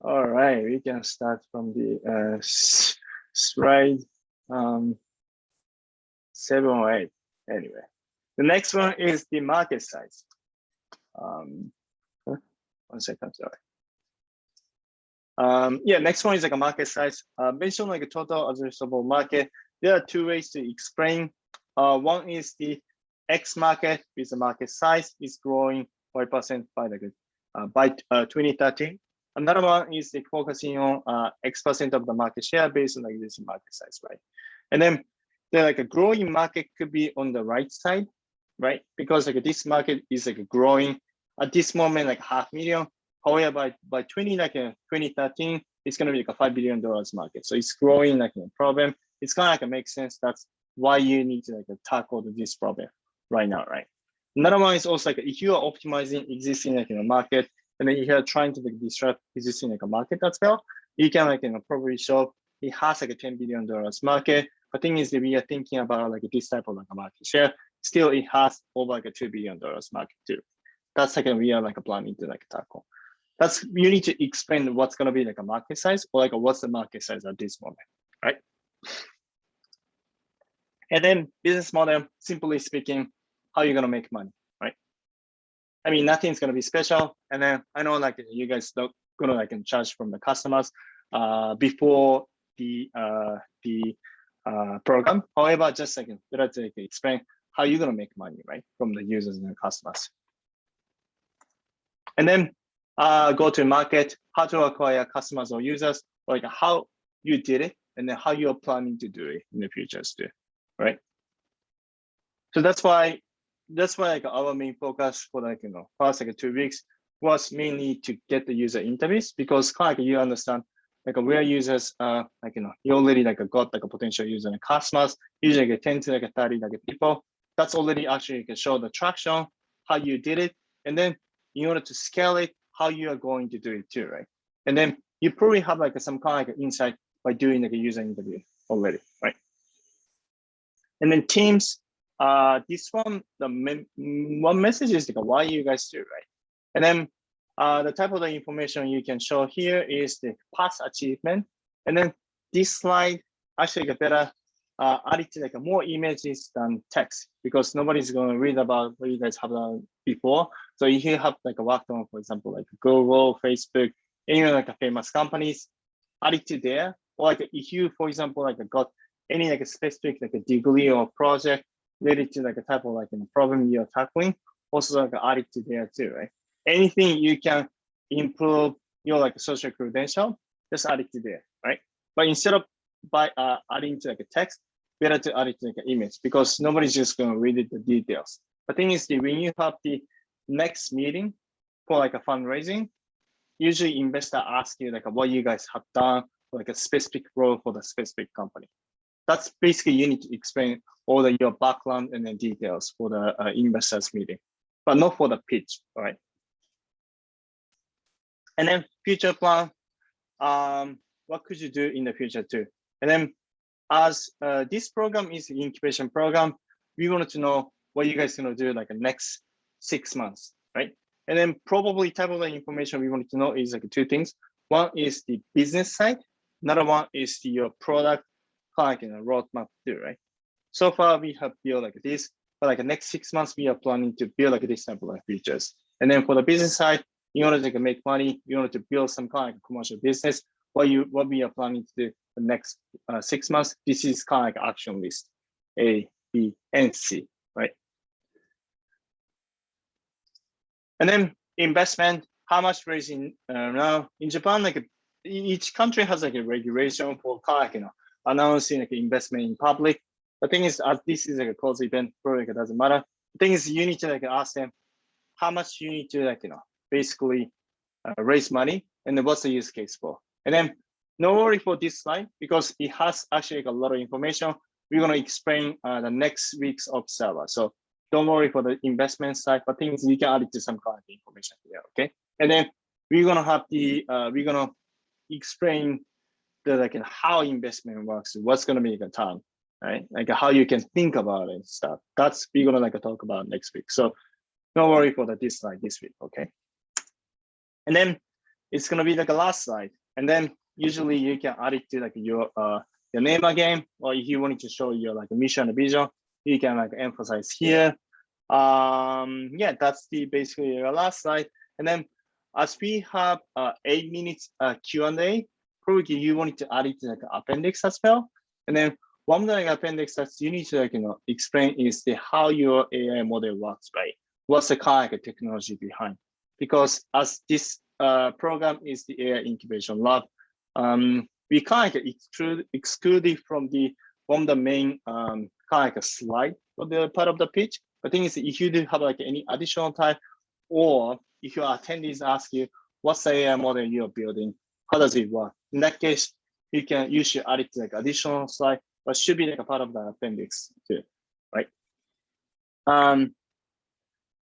All right, we can start from the slide 7 or 8. Anyway, the next one is the market size. 1 second, sorry. Yeah, next one is like a market size. Based on like a total addressable market, there are 2 ways to explain. One is the X market with the market size is growing 5% by 2030. Another one is like focusing on X% of the market share based on like this market size, right? And then the like a growing market could be on the right side, right? Because like this market is like growing at this moment like 500,000. However, by 2013, it's gonna be like a $5 billion market. So it's growing like a problem. It's gonna like make sense. That's why you need to like tackle this problem right now, right? Another one is also like if you are optimizing existing like market, and then you are trying to like disrupt existing like a market as well, you can like probably show it has like a $10 billion market. The thing is that we are thinking about like this type of like a market share. Still, it has over like a $2 billion market too. That's like we are like planning to like tackle. That's you need to explain what's gonna be like a market size or like what's the market size at this moment, right? And then business model, simply speaking, how you're gonna make money, right? I mean, nothing's gonna be special. And then I know like you guys don't gonna like charge from the customers before the program. However, just like let's explain how you're gonna make money, right, from the users and the customers. And then go to market, how to acquire customers or users, like how you did it, and then how you're planning to do it in the future too, right? So that's why like our main focus for like past like 2 weeks was mainly to get the user interviews, because kind of like you understand like where users like you already like got like a potential user and customers, usually like 10 to like 30 like people. That's already actually can show the traction, how you did it, and then in order to scale it, how you are going to do it too, right? And then you probably have like some kind of like insight by doing like a user interview already, right? And then teams, this one, one message is like why you guys do, right? And then the type of the information you can show here is the past achievement. And then this slide actually get better added to like more images than text, because nobody's going to read about what you guys have done before. So if you have like a worked on, for example, like Google, Facebook, any like a famous companies, add it to there. Or like if you, for example, like got any like a specific like a degree or project related to like a type of like problem you're tackling, also like add it to there too, right? Anything you can improve your like social credential, just add it to there, right? But instead of by adding to like a text, better to add it to like an image, because nobody's just going to read it, the details. The thing is that when you have the next meeting for like a fundraising, usually investor ask you like what you guys have done for like a specific role for the specific company. That's basically you need to explain all your background and the details for the investors meeting, but not for the pitch, right? And then future plan, what could you do in the future too? And then as this program is an incubation program, we wanted to know what you guys gonna do like the next 6 months, right? And then probably type of the information we wanted to know is like 2 things. One is the business side. Another one is your product kind of roadmap too, right? So far we have built like this, but like the next 6 months we are planning to build like this type of like features. And then for the business side, in order to make money, in order to build some kind of commercial business, what we are planning to do the next 6 months, this is kind of like action list, A, B, and C, right? And then investment, how much raising now in Japan, like each country has like a regulation for kind of like, announcing like investment in public. The thing is, as this is like a closed event, probably it doesn't matter. The thing is, you need to like ask them how much you need to like basically raise money, and then what's the use case for. And then no worry for this slide, because it has actually like a lot of information. We're gonna explain the next week's of server. So don't worry for the investment side, but things you can add it to some kind of information here, okay? And then we're gonna have the we're gonna explain the like how investment works, what's gonna be the time, right? Like how you can think about it and stuff. That's we're gonna like talk about next week. So don't worry for this slide this week, okay? And then it's gonna be like a last slide. And then usually you can add it to like your name again, or if you wanted to show your like mission and vision, you can like emphasize here. Yeah, that's the basically your last slide. And then as we have 8 minutes Q&A, probably you wanted to add it to like an appendix as well. And then one of the like, appendix that you need to like, explain is the how your AI model works, right? What's the kind of technology behind? Because as this program is the AI incubation lab, we kind of exclude it from the main kind of a slide of the part of the pitch. The thing is, if you do have like any additional time, or if your attendees ask you, what's the AI model you're building? How does it work? In that case, you should add it to like additional slide, but should be like a part of the appendix too, right?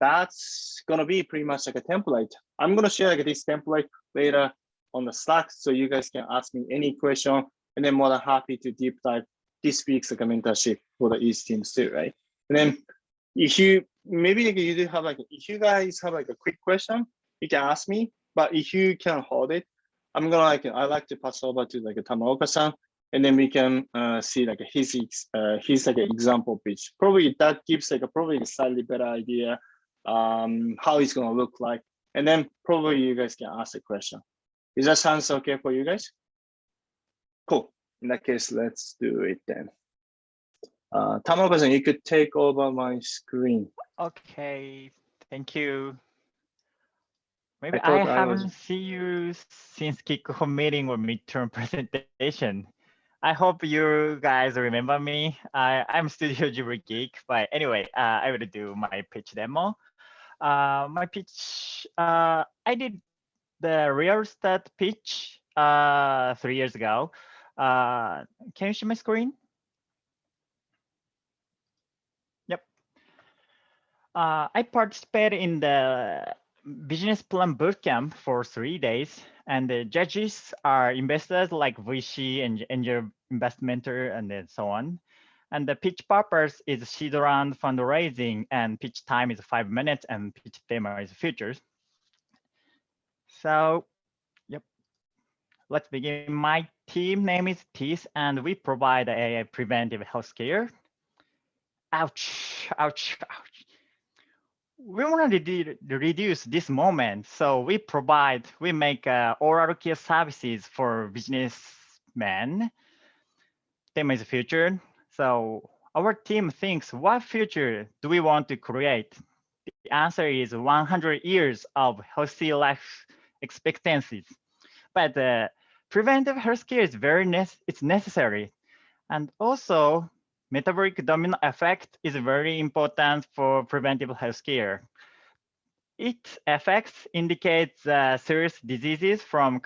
That's gonna be pretty much like a template. I'm gonna share like this template later on the Slack, so you guys can ask me any question, and then more than happy to deep dive this week's like a mentorship for the East teams too, right? And then if you maybe like you do have like if you guys have like a quick question, you can ask me. But if you can hold it, I'm gonna like I like to pass over to like a Tamaoka-san, and then we can see like his like an example pitch. Probably that gives like probably a slightly better idea how it's gonna look like, and then probably you guys can ask a question. Is that sounds okay for you guys? Cool. In that case, let's do it then. Tamaoka-san, you could take over my screen. Okay, thank you. Maybe I haven't seen you since kickoff meeting or midterm presentation. I hope you guys remember me. I'm Studio Ghibli Geek, but anyway, I will do my pitch demo. My pitch, I did the real estate pitch 3 years ago. Can you see my screen? Yep. I participated in the business plan bootcamp for 3 days, and the judges are investors like VC and angel investmentor and then so on. And the pitch purpose is seed round fundraising, and pitch time is 5 minutes, and pitch theme is futures. So, yep. Let's begin. My team name is TIS, and we provide a preventive healthcare. Ouch, ouch, ouch. We want to reduce this moment, so we make oral care services for businessmen. Theme is future. So our team thinks, what future do we want to create? The answer is 100 years of healthy life expectancies. But preventive healthcare is it's necessary. And also, metabolic domino effect is very important for preventive healthcare. Its effects indicate serious diseases from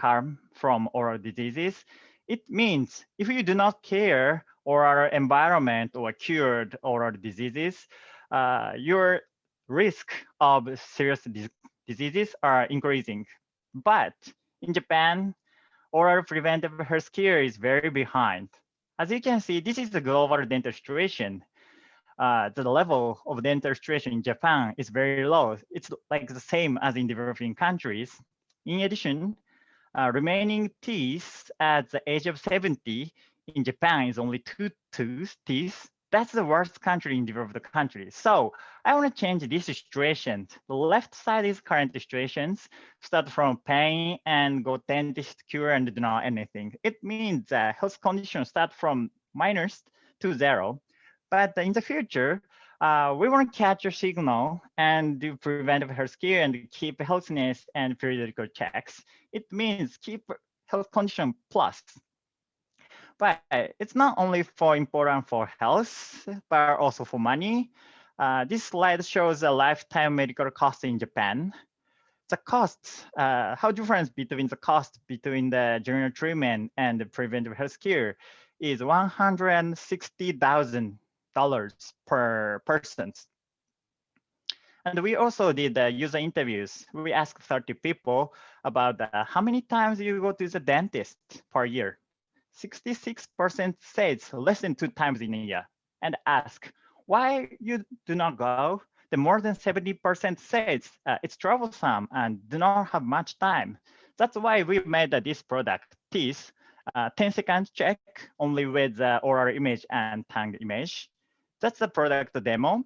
oral diseases. It means if you do not care oral environment or cured oral diseases, your risk of serious diseases are increasing. But in Japan, oral preventive healthcare is very behind. As you can see, this is the global dental situation. The level of dental situation in Japan is very low. It's like the same as in developing countries. In addition, remaining teeth at the age of 70 in Japan is only 2 teeth. That's the worst country in developed countries. So I want to change this situation. The left side is current situations, start from pain and go dentist cure and do not anything. It means health conditions start from minus to 0. But in the future, we want to catch a signal and do preventive healthcare and keep healthiness and periodical checks. It means keep health condition plus. But it's not only important for health, but also for money. This slide shows the lifetime medical cost in Japan. The costs, how difference between the cost between the general treatment and the preventive healthcare is $160,000 per person. And we also did user interviews. We asked 30 people about how many times you go to the dentist per year. 66% says less than 2 times in a year, and ask why you do not go. The more than 70% says it's troublesome and do not have much time. That's why we made this product, Teeth, 10-second check only with the oral image and tongue image. That's the product demo.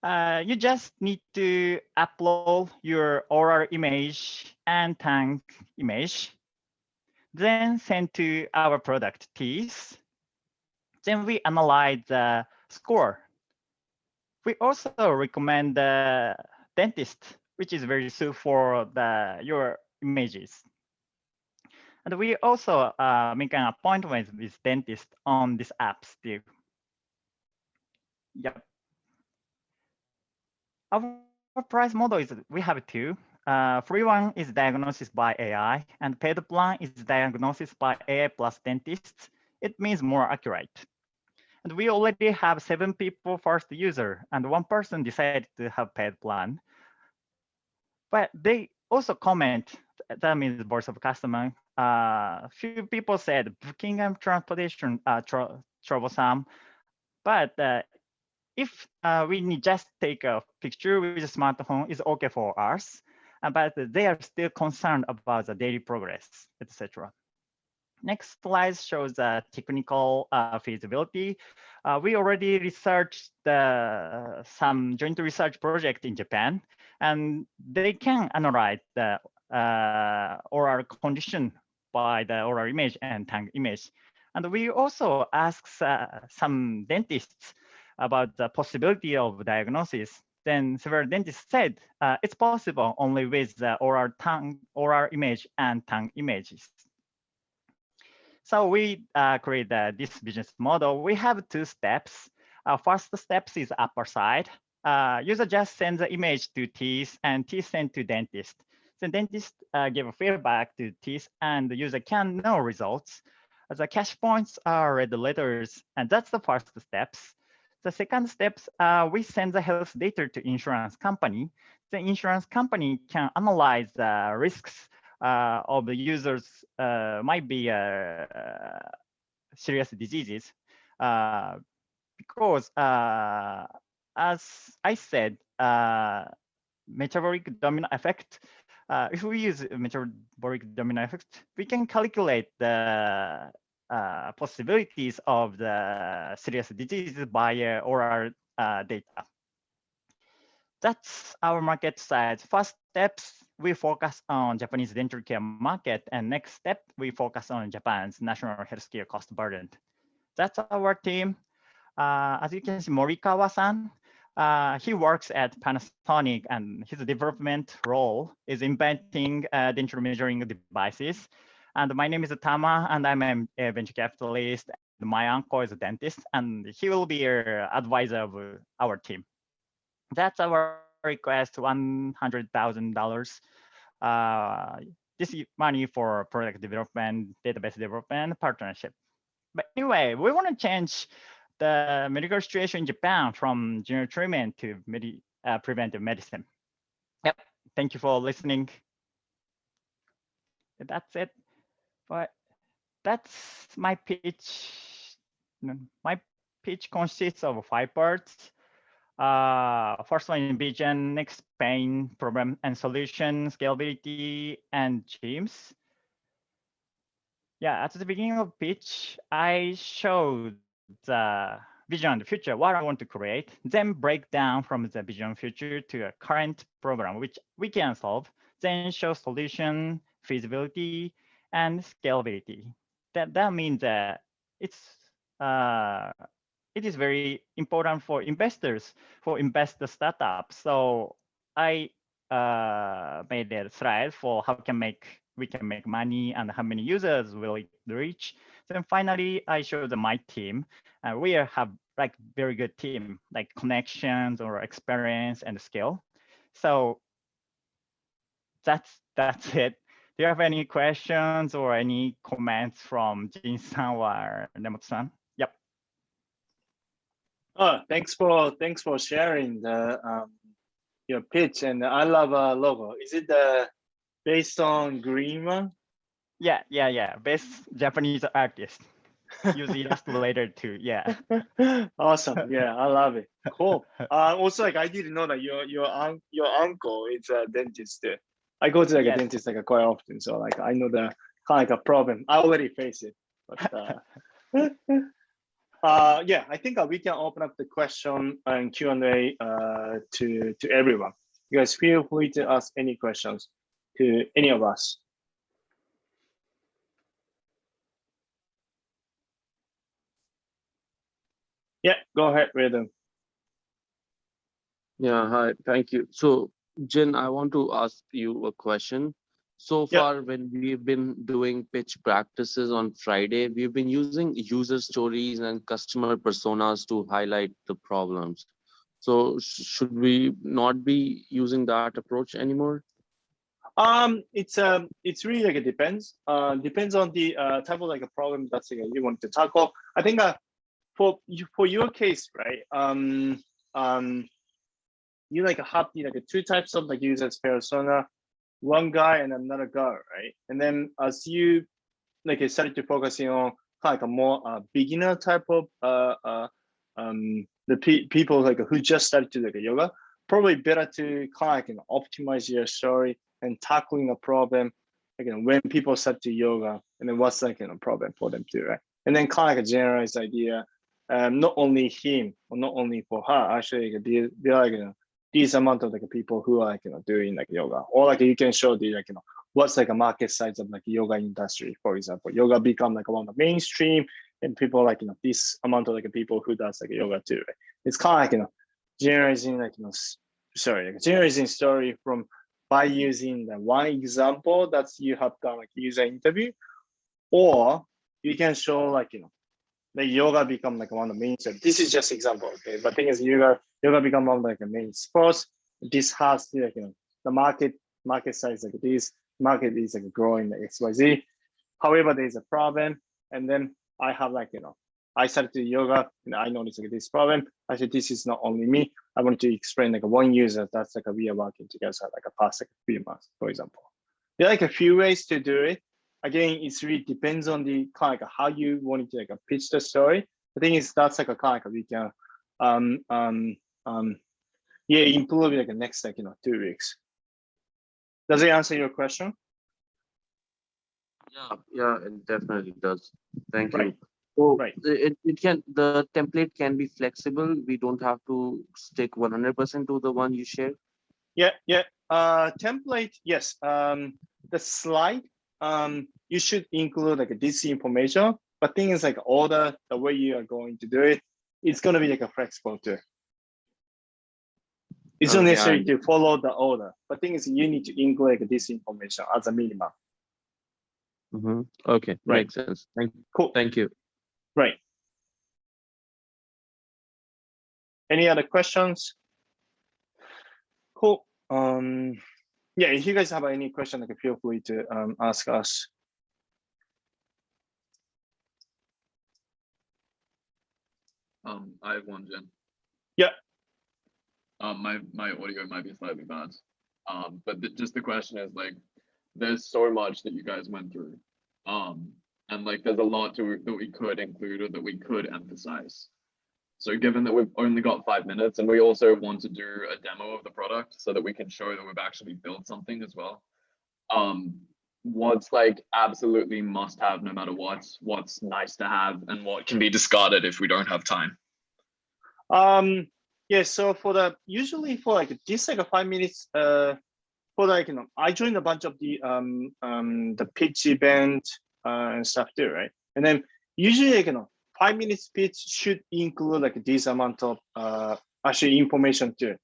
You just need to upload your oral image and tongue image, then send to our product Teeth. Then we analyze the score. We also recommend the dentist, which is very suitable for your images. And we also make an appointment with dentist on this app still. Yep. Our price model is we have two. Free one is diagnosis by AI, and paid plan is diagnosis by AI plus dentists. It means more accurate. And we already have 7 people first user, and 1 person decided to have paid plan. But they also comment, that means voice of customer. Few people said booking and transportation troublesome, but if we need just take a picture with a smartphone, is okay for us. But they are still concerned about the daily progress, etc. Next slide shows the technical feasibility. We already researched some joint research project in Japan, and they can analyze the oral condition by the oral image and tongue image. And we also asked some dentists about the possibility of diagnosis. Then several dentists said it's possible only with the oral image and tongue images. So we create this business model. We have 2 steps. First steps is upper side. User just sends the image to Teeth, and Teeth send to dentist. The dentist give a feedback to Teeth, and the user can know results. The cash points are red letters, and that's the first steps. The second steps, we send the health data to insurance company. The insurance company can analyze the risks of the users might be serious diseases because as I said, metabolic domino effect. If we use metabolic domino effect, we can calculate the possibilities of the serious diseases by oral data. That's our market size. First steps, we focus on Japanese dental care market, and next step, we focus on Japan's national healthcare cost burden. That's our team. As you can see, Morikawa-san, he works at Panasonic, and his development role is inventing dental measuring devices. And my name is Tama, and I'm a venture capitalist. My uncle is a dentist, and he will be an advisor of our team. That's our request, $100,000. This is money for product development, database development, partnership. But anyway, we want to change the medical situation in Japan from general treatment to preventive medicine. Yep, thank you for listening. That's it. But that's my pitch. My pitch consists of 5 parts. First one, vision, next pain, problem and solution, scalability, and teams. Yeah, at the beginning of pitch, I showed the vision of the future, what I want to create, then break down from the vision future to a current program, which we can solve, then show solution, feasibility, and scalability. That means that it is very important for investors, for investor startups. So I made a slide for how we can make money and how many users will it reach. Then finally, I showed my team. We have like very good team, like connections or experience and skill. So that's it. Do you have any questions or any comments from Jin-san or Nemoto-san? Yep. Oh, thanks for sharing the your pitch, and I love logo. Is it based on green one? Yeah. Best Japanese artist. Use Illustrator too. Yeah. Awesome. Yeah, I love it. Cool. Also, like I didn't know that your uncle is a dentist too. I go to like Yes. a dentist like quite often, so like I know the kind of like a problem. I already face it, but yeah, I think we can open up the question and Q&A to everyone. You guys feel free to ask any questions to any of us. Yeah, go ahead, Rhythm. Yeah, hi, thank you. So, Jin, I want to ask you a question. So Yeah. far, when we've been doing pitch practices on Friday, we've been using user stories and customer personas to highlight the problems. So should we not be using that approach anymore? It's really like it depends. Depends on the type of like a problem that's like, you want to tackle. I think for your case, right? You like have the like two types of like users persona, one guy and another guy, right? And then as you like started to focusing on kind of like a more beginner type of people like who just started to like yoga, probably better to kind of like optimize your story and tackling a problem again when people start to yoga and then what's like a problem for them too, right? And then kind of like a generalized idea, not only him or not only for her, actually like, they're like these amount of like people who are like doing like yoga, or like you can show the like what's like a market size of like yoga industry. For example, yoga become like one of the mainstream and people like this amount of like people who does like yoga too, right? It's kind of like generalizing like generalizing story from by using the one example that you have done like user interview, or you can show like the yoga become like one of the mainstream. This is just example, okay? But thing is, yoga become one of like a main sports. This has like the market size like this. Market is like growing like XYZ. However, there's a problem, and then I have like I started to yoga and I noticed like this problem. I said this is not only me. I want to explain like one user that's like we are working together like a past like 3 months, for example. There are like a few ways to do it. Again, it really depends on the kind of like how you want to like pitch the story. The thing is that's like a kind of like we can yeah, improve like the next like 2 weeks. Does it answer your question? Yeah, it definitely does. Thank Right. you. So Right. the template can be flexible. We don't have to stick 100% to the one you shared. Yeah. Template, yes. The slide, you should include like this information, but thing is like order, the way you are going to do it, it's gonna be like a flexible too. It's not necessary to follow the order, but thing is you need to include like this information as a minimum. Okay, right. Makes sense. Cool. Thank you. Right. Any other questions? Cool. Yeah, if you guys have any question, like feel free to ask us. I have one, Jen. Yeah. My audio might be slightly bad. But just the question is like, there's so much that you guys went through. And like there's a lot that we could include or that we could emphasize. So given that we've only got 5 minutes and we also want to do a demo of the product so that we can show that we've actually built something as well. What's like absolutely must have no matter what's nice to have, and what can be discarded if we don't have time? Yeah, so for the usually for like this like a 5 minutes for like I joined a bunch of the pitch event and stuff too, right? And then usually like 5 minutes pitch should include like this amount of actually information too.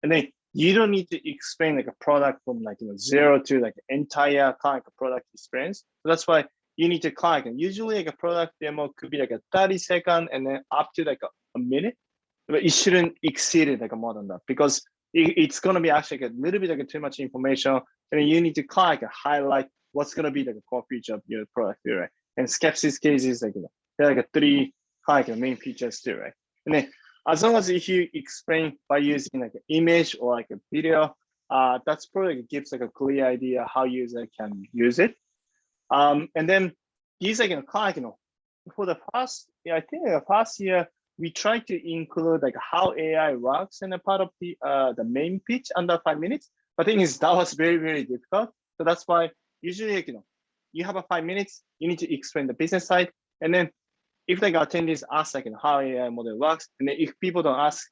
And then you don't need to explain like a product from like zero to like entire kind of product experience. So that's why you need to kind of usually like a product demo could be like a 30-second and then up to like a minute, but it shouldn't exceed it like more than that, because it's going to be actually like a little bit like too much information, and then you need to kind of highlight what's going to be like a core feature of your product, right? And Skepsis case is like there are like 3 kind of main features too, right? And then as long as if you explain by using like an image or like a video, that's probably gives like a clear idea how user can use it. And then these are kind of for the past, I think the past year we try to include like how AI works in a part of the main pitch under 5 minutes. But thing is, that was very, very difficult. So that's why usually, like, you have a 5 minutes, you need to explain the business side. And then if like attendees ask like how AI model works, and then if people don't ask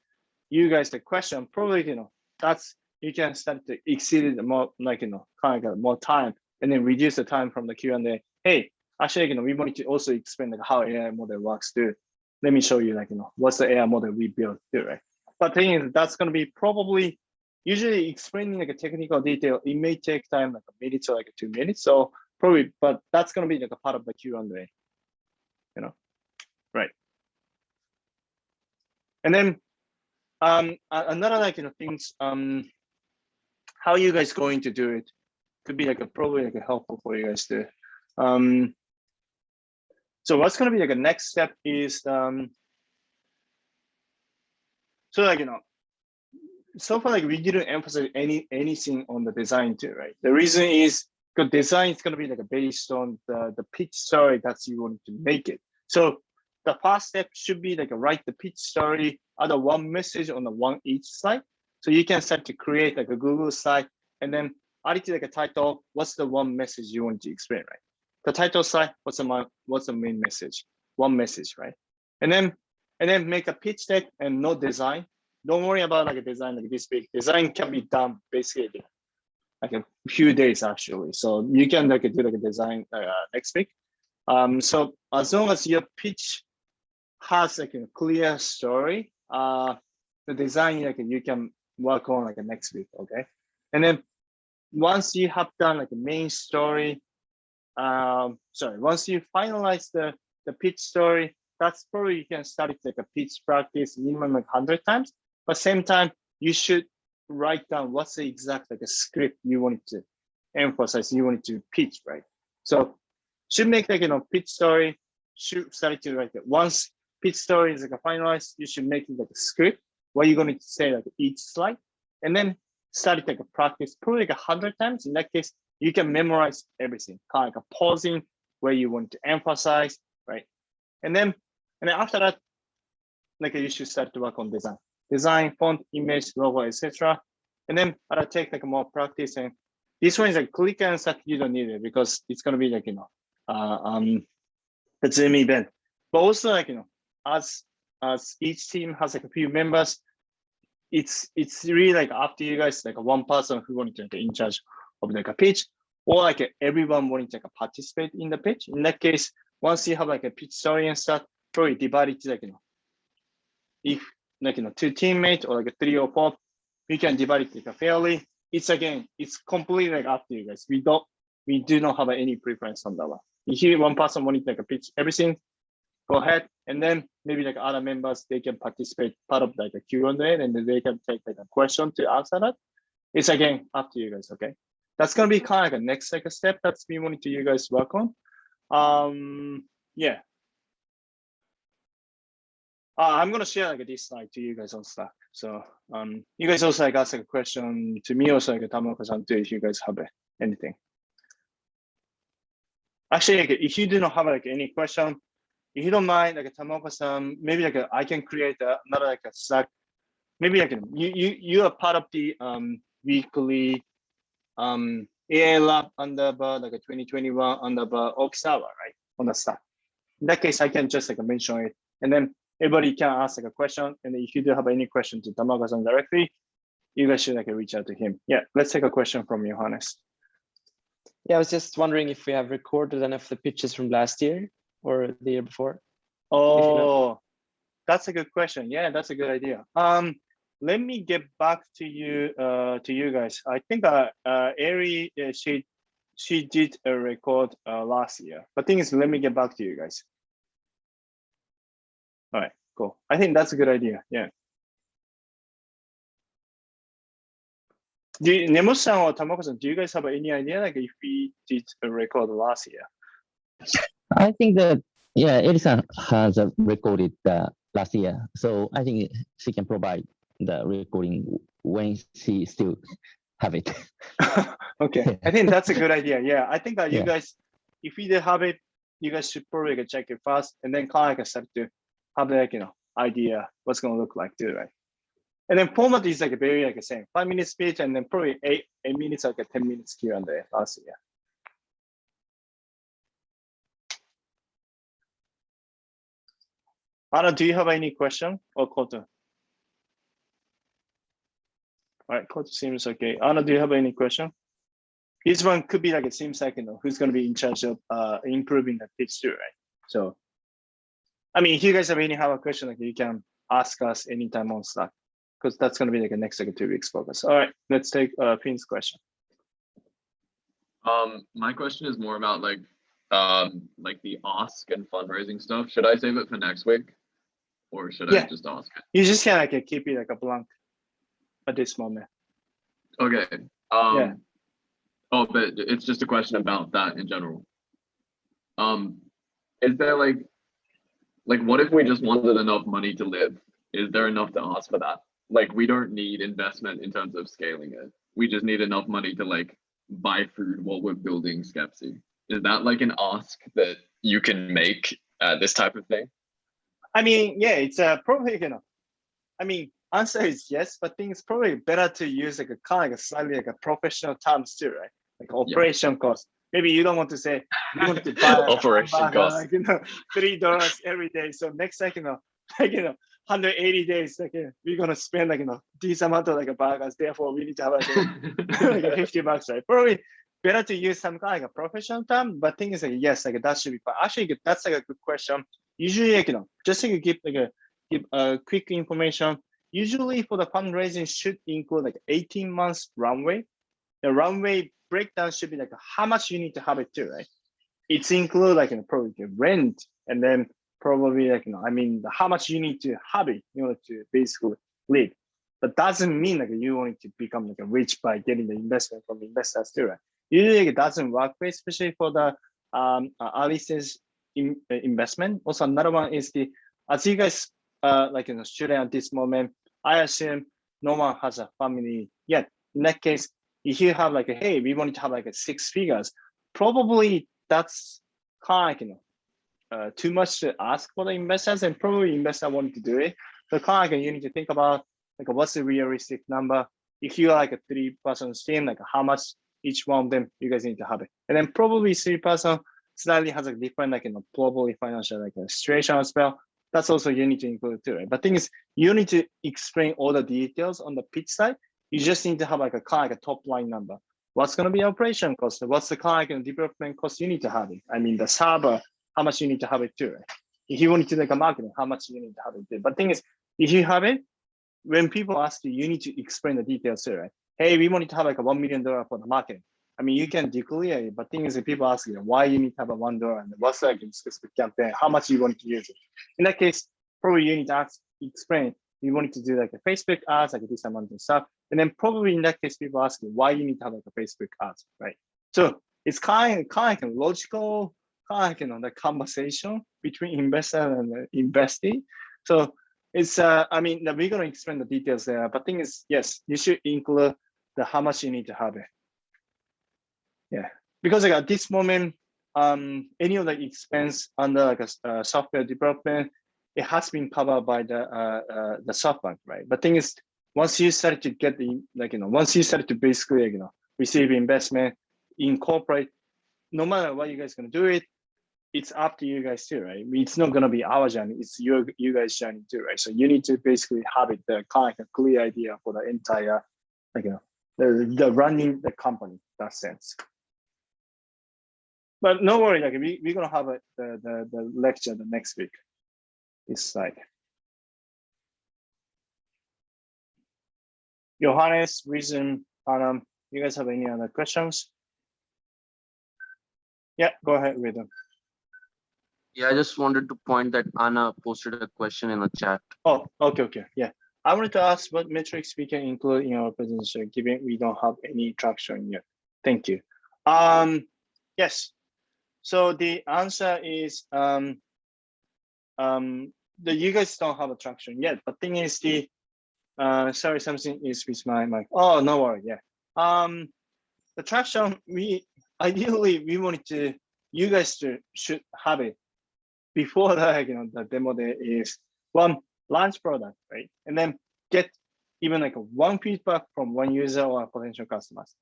you guys the question, probably, that's, you can start to exceed it more, like, kind of more time, and then reduce the time from the Q&A. Hey, actually, we want to also explain like how AI model works too. Let me show you, like, what's the AI model we built too, right? But thing is, that's going to be probably, usually explaining like a technical detail, it may take time like a minute or like 2 minutes. So probably, but that's going to be like a part of the Q&A, right? And then another like things, how you guys going to do it could be like probably like helpful for you guys too. So what's going to be like a next step is so like so far like we didn't emphasize anything on the design too, right? The reason is because design is going to be like based on the pitch story that you want to make it. So the first step should be like write the pitch story, add one message on the one each slide. So you can start to create like a Google slide, and then add it to like a title. What's the one message you want to explain, right? The title slide, what's the main message? One message, right? And then make a pitch deck and no design. Don't worry about like a design like this big. Design can be done basically like a few days actually. So you can like do like a design next week. So as long as your pitch has like a clear story, the design like you can work on like next week, okay? And then once you have done like a main story, once you finalize the pitch story, that's probably you can start it like a pitch practice minimum like 100 times. But same time, you should write down what's the exact like a script you want to emphasize, you want to pitch, right? So should make like pitch story, should start to write it. Once pitch story is like a finalized, you should make it like a script, what you're going to say like each slide, and then start it like a practice, probably like 100 times. In that case, you can memorize everything, kind of like a pausing where you want to emphasize, right? And then after that, like you should start to work on design, font, image, logo, etc. And then I'll take like more practice. And this one is like click and start. You don't need it because it's gonna be like the Zoom event. But also like as each team has like a few members, it's really like up to you guys. Like one person who wanted to like in charge of like a pitch, or like everyone wanting to like participate in the pitch. In that case, once you have like a pitch story and stuff, probably divide it to like if like 2 teammates or like 3 or 4, we can divide it like fairly. It's completely like up to you guys. We do not have any preference on that one. If you one person wanting to like pitch everything, go ahead, and then maybe like other members, they can participate part of like a Q&A, and then they can take like a question to answer that. It's again up to you guys. Okay, that's gonna be kind of like a next like a step that's we wanting to you guys work on. Yeah. I'm gonna share like this slide to you guys on Slack. So you guys also like ask like a question to me, also like Tamaoka-san too, if you guys have anything. Actually, like, if you do not have like any question, if you don't mind, like Tamaoka-san, maybe like I can create another like a Slack. Maybe like you are part of the weekly AI Lab underbar like a 2021 underbar Okisawa, right? On the Slack. In that case, I can just like mention it, and then everybody can ask like a question. And if you do have any question to Tamaoka-san directly, you guys should like reach out to him. Yeah, let's take a question from Johannes. Yeah, I was just wondering if we have recorded any of the pitches from last year or the year before. Oh, that's a good question. Yeah, that's a good idea. Let me get back to you guys. I think Ari, she did a record last year. But thing is, let me get back to you guys. All right, cool. I think that's a good idea. Yeah. Nemo-san or Tamaoka-san, do you guys have any idea like if we did a record last year? I think that, yeah, Edison has recorded last year. So I think she can provide the recording when she still have it. Okay, I think that's a good idea. Yeah, I think that you guys, if you did have it, you guys should probably like check it first and then kind of like start to have like, idea what's going to look like too, right? And then format is like a very like the same 5-minute speech, and then probably 8 minutes, like a 10 minutes Q&A last year. Anna, do you have any question or Koto? All right, Koto seems okay. Anna, do you have any question? This one could be like it seems like who's going to be in charge of improving the pitch too, right? So, I mean, if you guys have a question, like you can ask us anytime on Slack, because that's going to be like the next like 2 weeks focus. All right, let's take Finn's question. My question is more about like the ask and fundraising stuff. Should I save it for next week, or should I just ask it? You just can like keep it like a blank at this moment. Okay. Yeah. Oh, but it's just a question about that in general. Is there like what if we just wanted enough money to live? Is there enough to ask for that? Like, we don't need investment in terms of scaling it. We just need enough money to like buy food while we're building Skepsi. Is that like an ask that you can make this type of thing? I mean, yeah, it's probably I mean, answer is yes, but I think it's probably better to use like a kind of like a slightly like a professional terms too, right? Like operation cost. Maybe you don't want to say you want to buy like operation cost, like $3 every day. So next like 180 days, like we're gonna spend like this amount of like burgers. Therefore, we need to have like, like $50, right? Probably better to use some kind of like a professional term. But thing is like yes, like that should be fine. Actually, that's like a good question. Usually, like just like give a quick information. Usually for the fundraising should include like 18 months runway. The runway breakdown should be like how much you need to have it too, right? It's include like probably the rent, and then probably like I mean how much you need to have it in order to basically live. But doesn't mean like you want to become like a rich by getting the investment from investors too, right? Usually it doesn't work, especially for the early stage investment. Also another one is as you guys like student at this moment, I assume no one has a family yet. In that case, if you have like hey, we want to have like 6 figures, probably that's kind of too much to ask for the investors, and probably investor wanted to do it. So kind of you need to think about like what's the realistic number. If you are like a 3-person team, like how much each one of them you guys need to have it, and then probably 3-person slightly has a different like probably financial like situation as well. That's also you need to include too, right? But thing is, you need to explain all the details on the pitch side. You just need to have like a kind of a top line number. What's going to be operation cost? What's the kind of development cost you need to have it? I mean, the server, how much you need to have it too, right? If you want to do like a marketing, how much you need to have it too. But thing is, if you have it, when people ask you, you need to explain the details too, right? Hey, we want to have like a $1 million for the marketing. I mean, you can declare it, but thing is, if people ask you why you need to have a $1 and what's like a specific campaign, how much you want to use it. In that case, probably you need to explain. You want to do like a Facebook ads, like this amount of stuff. And then probably in that case, people ask you why you need to have like a Facebook ads, right? So it's kind of logical, kind of the conversation between investor and investee. So it's, I mean, we're going to explain the details there, but thing is, yes, you should include the how much you need to have it. Yeah, because like at this moment, any of the expense under like a software development, it has been covered by the SoftBank, right? But thing is, once you start to get the once you start to basically receive investment, incorporate, no matter what you guys gonna do it, it's up to you guys too, right? It's not gonna be our journey; it's you guys' journey too, right? So you need to basically have it the kind of clear idea for the entire, the running the company in that sense. But no worry, like we're gonna have the lecture the next week. It's like Johannes, Reason, Anam, you guys have any other questions? Yeah, go ahead with them. Yeah, I just wanted to point that Anna posted a question in the chat. Oh, okay, yeah. I wanted to ask what metrics we can include in our presentation, given we don't have any traction yet. Thank you. Yes. So the answer is you guys don't have a traction yet, but thing is sorry, something is with my mic. Oh, no worry, yeah. The traction, ideally we wanted to, you guys should have it before the the demo day is one launch product, right? And then get even like one feedback from one user or potential customers.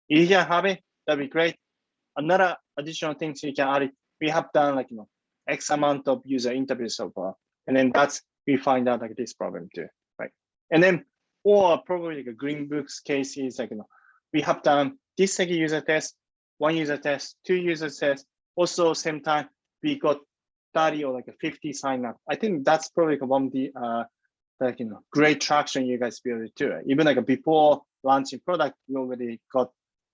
If you can have it, that'd be great. Another additional things you can add it. We have done like X amount of user interviews so far, and then we find out like this problem too, right? And then or probably like a Green Books case is like we have done this like user test, one user test, two user tests. Also same time we got 30 or like a 50 sign up. I think that's probably like one of the like great traction you guys built it too. Right? Even like before launching product, we already got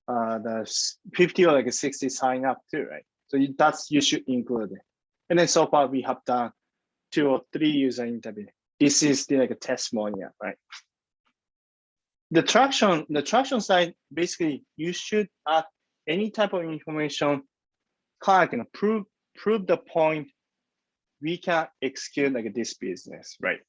the 50 or like a 60 sign up too, right? So you should include it. And then so far we have done 2 or 3 user interview. This is the like a testimonial, right? The traction side, basically you should add any type of information, kind of prove the point we can execute like this business, right?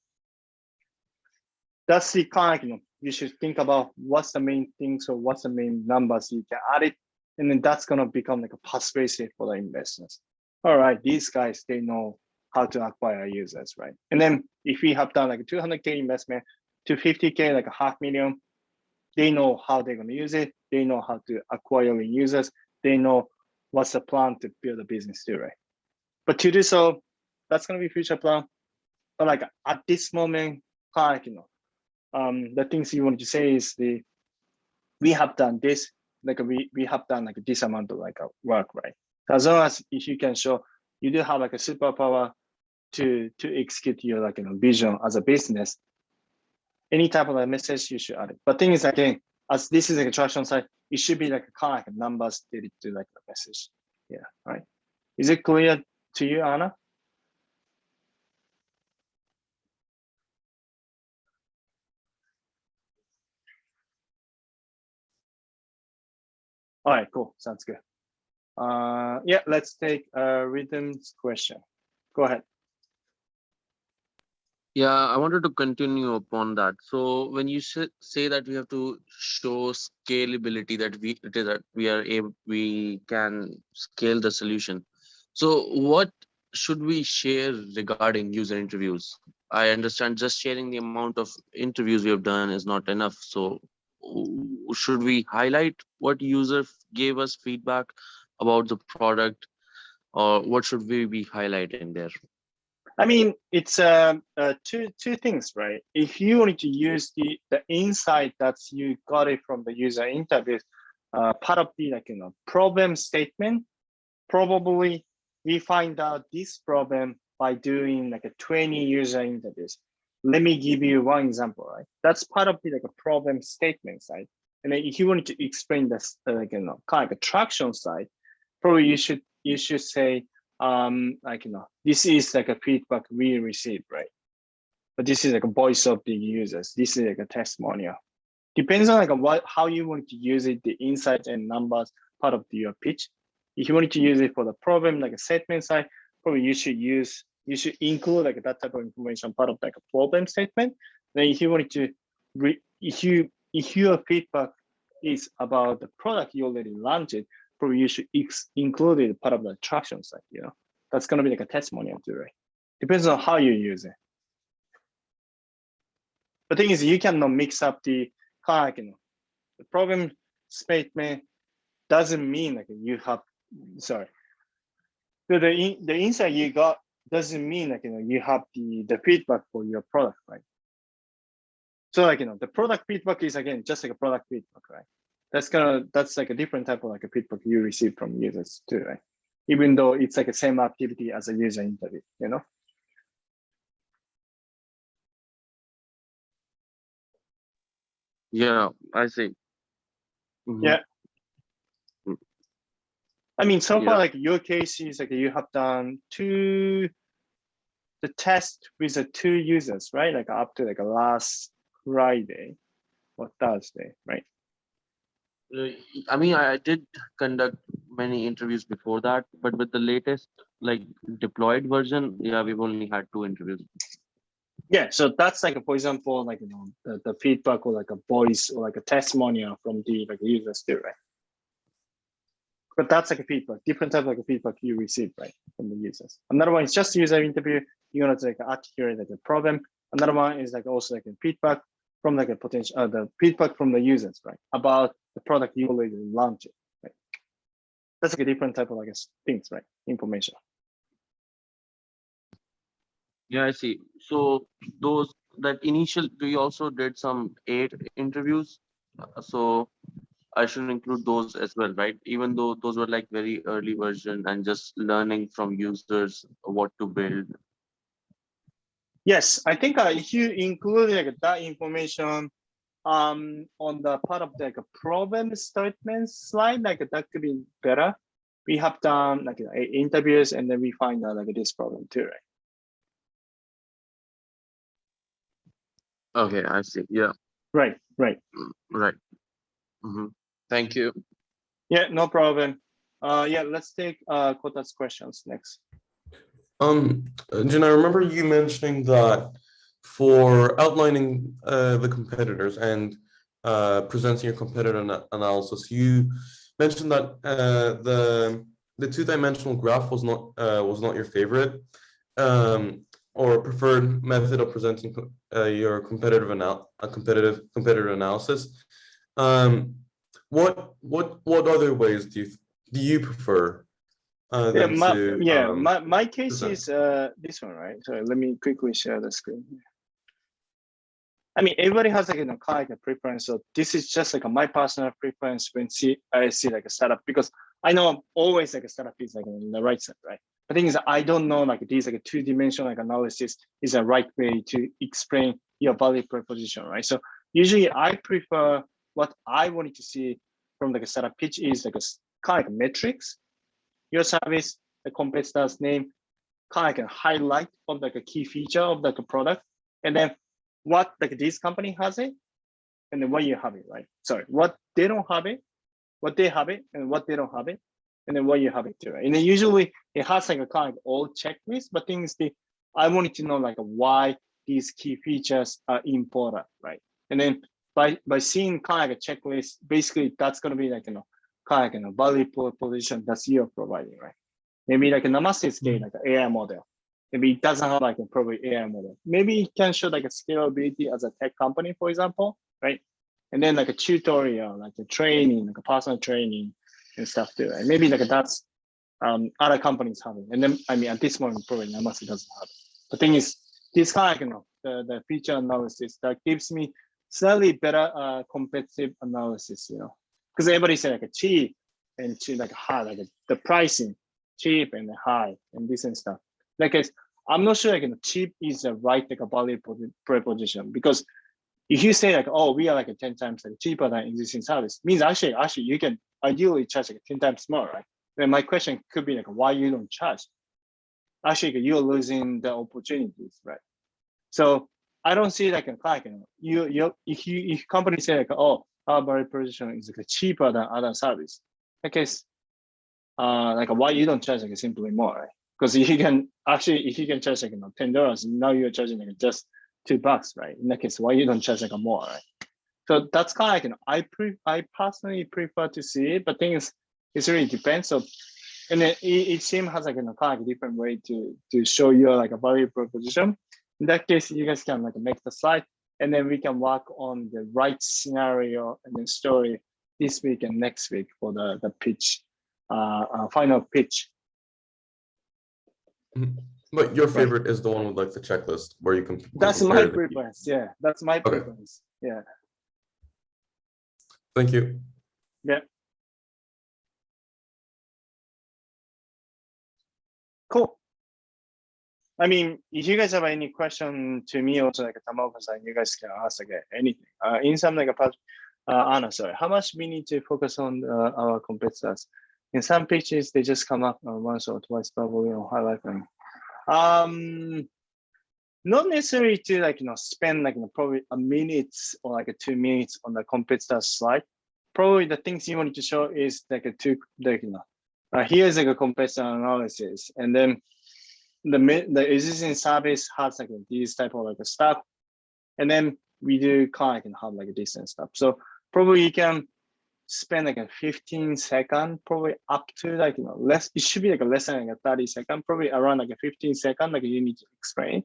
That's the kind of, you should think about what's the main things or what's the main numbers you can add it, and then that's gonna become like a persuasive for the investors. All right, these guys, they know how to acquire users, right? And then if we have done like a 200K investment to 50K, like $500,000, they know how they're gonna use it. They know how to acquire users. They know what's the plan to build a business too, right? But to do so, that's gonna be future plan. But like at this moment, kind of, the things you want to say is we have done this, like we have done like this amount of like work, right? As long as if you can show you do have like a superpower to execute your like vision as a business, any type of like message you should add it. But thing is again, as this is like a traction side, it should be like a kind of like numbers related to like the message. Yeah, right. Is it clear to you, Anna? All right, cool. Sounds good. Yeah, let's take Rhythm's question. Go ahead. Yeah, I wanted to continue upon that. So when you say that we have to show scalability, we can scale the solution. So what should we share regarding user interviews? I understand just sharing the amount of interviews we have done is not enough. So should we highlight what user gave us feedback about the product, or what should we be highlighting there? I mean, it's two things, right? If you wanted to use the insight that you got it from the user interviews, part of the like problem statement, probably we find out this problem by doing like a 20 user interviews. Let me give you one example, right? That's part of the like a problem statement side. And then if you wanted to explain this like kind of like a traction side, probably you should say like this is like a feedback we received, right? But this is like a voice of the users. This is like a testimonial. Depends on like how you want to use it, the insights and numbers part of your pitch. If you wanted to use it for the problem, like a statement side, probably you should include like that type of information part of like a problem statement. Then if you wanted to if your feedback is about the product you already launched, probably you should include it part of the traction side, That's gonna be like a testimonial too, right? Depends on how you use it. The thing is you cannot mix up the the problem statement doesn't mean like you have, sorry. So the insight you got doesn't mean like you have the feedback for your product, right? So like the product feedback is again just like a product feedback, right? That's like a different type of like a feedback you receive from users too, right? Even though it's like the same activity as a user interview, Yeah, I see. Yeah. I mean, so far, Yeah. like your case is like you have done the test with the 2 users, right? Like up to like last Friday or Thursday, right? I mean, I did conduct many interviews before that, but with the latest like deployed version, yeah, we've only had 2 interviews. Yeah, so that's like for example, like the feedback or like a voice or like a testimonial from the like users too, right? But that's like a feedback, different type of like a feedback you receive, right, from the users. Another one is just user interview. You're gonna like articulate like a problem. Another one is like also like a feedback. from like a potential the feedback from the users, right, about the product you already launched, right? That's like a different type of like things, right? Information. Yeah, I see. So those that initial, we also did some 8 interviews. So I should include those as well, right? Even though those were like very early version and just learning from users what to build. Yes, I think if you include like that information on the part of the like, problem statement slide, like that could be better. We have done like interviews and then we find out like this problem too, right? Okay, I see. Yeah, Right. right. Mhm. Thank you. Yeah, no problem. Yeah, let's take Kota's questions next. Jen, I remember you mentioning that for outlining the competitors and presenting your competitor analysis, you mentioned that the two-dimensional graph was not your favorite or preferred method of presenting your competitive competitor analysis. What other ways do you prefer? My case present? is this one, right? So let me quickly share the screen. I mean, everybody has like kind of like a preference. So this is just like my personal preference when I see like a startup, because I know always like a startup is like on the right side, right? The thing is, I don't know like these like a two-dimensional like analysis is a right way to explain your value proposition, right? So usually I prefer what I wanted to see from like a startup pitch is like a kind of like metrics, your service, the competitor's name, kind of like a highlight of like a key feature of like a product, and then what like this company has it, and then what you have it, right? Sorry, what they don't have it, what they have it, and what they don't have it, and then what you have it too, right? And then usually it has like a kind of all checklist, but things I wanted to know like why these key features are important, right? And then by seeing kind of like a checklist, basically that's gonna be like kind of like a value proposition that's you're providing, right? Maybe like a Namaste scale, like an AI model. Maybe it doesn't have like a probably AI model. Maybe it can show like a scalability as a tech company, for example, right? And then like a tutorial, like a training, like a personal training and stuff too, right? Maybe like that's other companies have it. And then, I mean, at this moment, probably Namaste doesn't have it. The thing is, this kind of, the feature analysis that gives me slightly better competitive analysis, because everybody say like a cheap and cheap, like high, like the pricing, cheap and high and this and stuff. Like I'm not sure like cheap is the right like a value proposition, because if you say like, oh, we are like 10 times like cheaper than existing service, means actually you can ideally charge like 10 times more, right? Then my question could be like, why you don't charge? Actually, you're losing the opportunities, right? So I don't see like a like if company say like, oh, our value proposition is like cheaper than other service, I guess like why you don't charge like simply more, right? Because if you can charge like $10, now you're charging like just $2, right? In that case, why you don't charge like more, right? So that's kind of like I personally prefer to see it, but thing is, it really depends. So, and then each team has like kind of a different way to show your like a value proposition. In that case, you guys can like make the slide, and then we can work on the right scenario and then story this week and next week for the pitch, final pitch. But your favorite is the one with like the checklist where you can. That's my preference. Yeah, that's my preference. Yeah. Thank you. Yeah. Cool. I mean, if you guys have any question to me, also like a Tamako-san, you guys can ask like anything. In some like a part, Anna, sorry, how much we need to focus on our competitors? In some pitches, they just come up once or twice, probably on highlight them. Not necessarily to like spend like probably a minute or like 2 minutes on the competitor slide. Probably the things you want to show is like here's like a competitor analysis, and then the existing service has like these type of like stuff, and then we do kind of have like this and stuff. So probably you can spend like a 15 second, probably up to like less. It should be like less than like a 30 second, probably around like a 15 second, like you need to explain.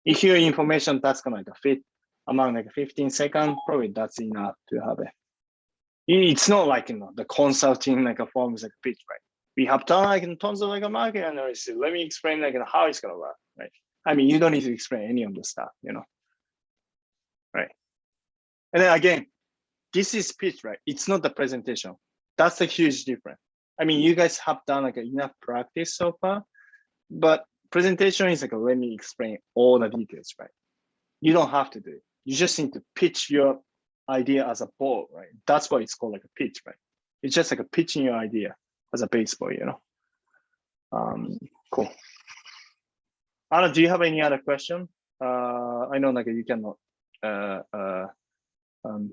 If your information that's gonna like fit among like 15 seconds, probably that's enough to have it. It's not like, the consulting like a form is like a pitch, right? We have done like tons of like a market analysis. Let me explain like how it's gonna work, right? I mean, you don't need to explain any of the stuff, right? And then again, this is pitch, right? It's not the presentation. That's a huge difference. I mean, you guys have done like enough practice so far, but presentation is like, let me explain all the details, right? You don't have to do it. You just need to pitch your idea as a ball, right? That's why it's called like a pitch, right? It's just like a pitching your idea as a baseball, Cool. Anna, do you have any other question? I know like you cannot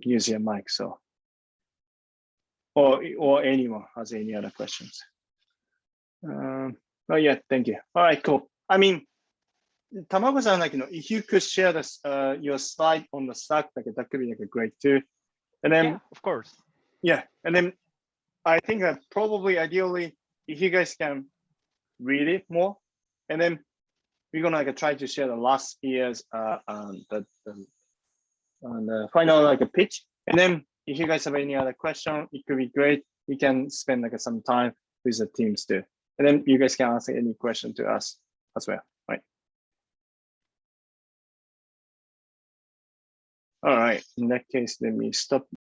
use your mic, so. Or anyone has any other questions? Oh yeah, thank you. All right, cool. I mean, Tamago-san, like, if you could share this, your slide on the Slack, like that could be like a great too. And then, Yeah, of course. yeah, and then I think that probably ideally, if you guys can read it more, and then we're gonna like try to share the last year's the final like a pitch. And then if you guys have any other question, it could be great. We can spend like some time with the teams too. And then you guys can answer any question to us as well, right? All right, in that case, let me stop.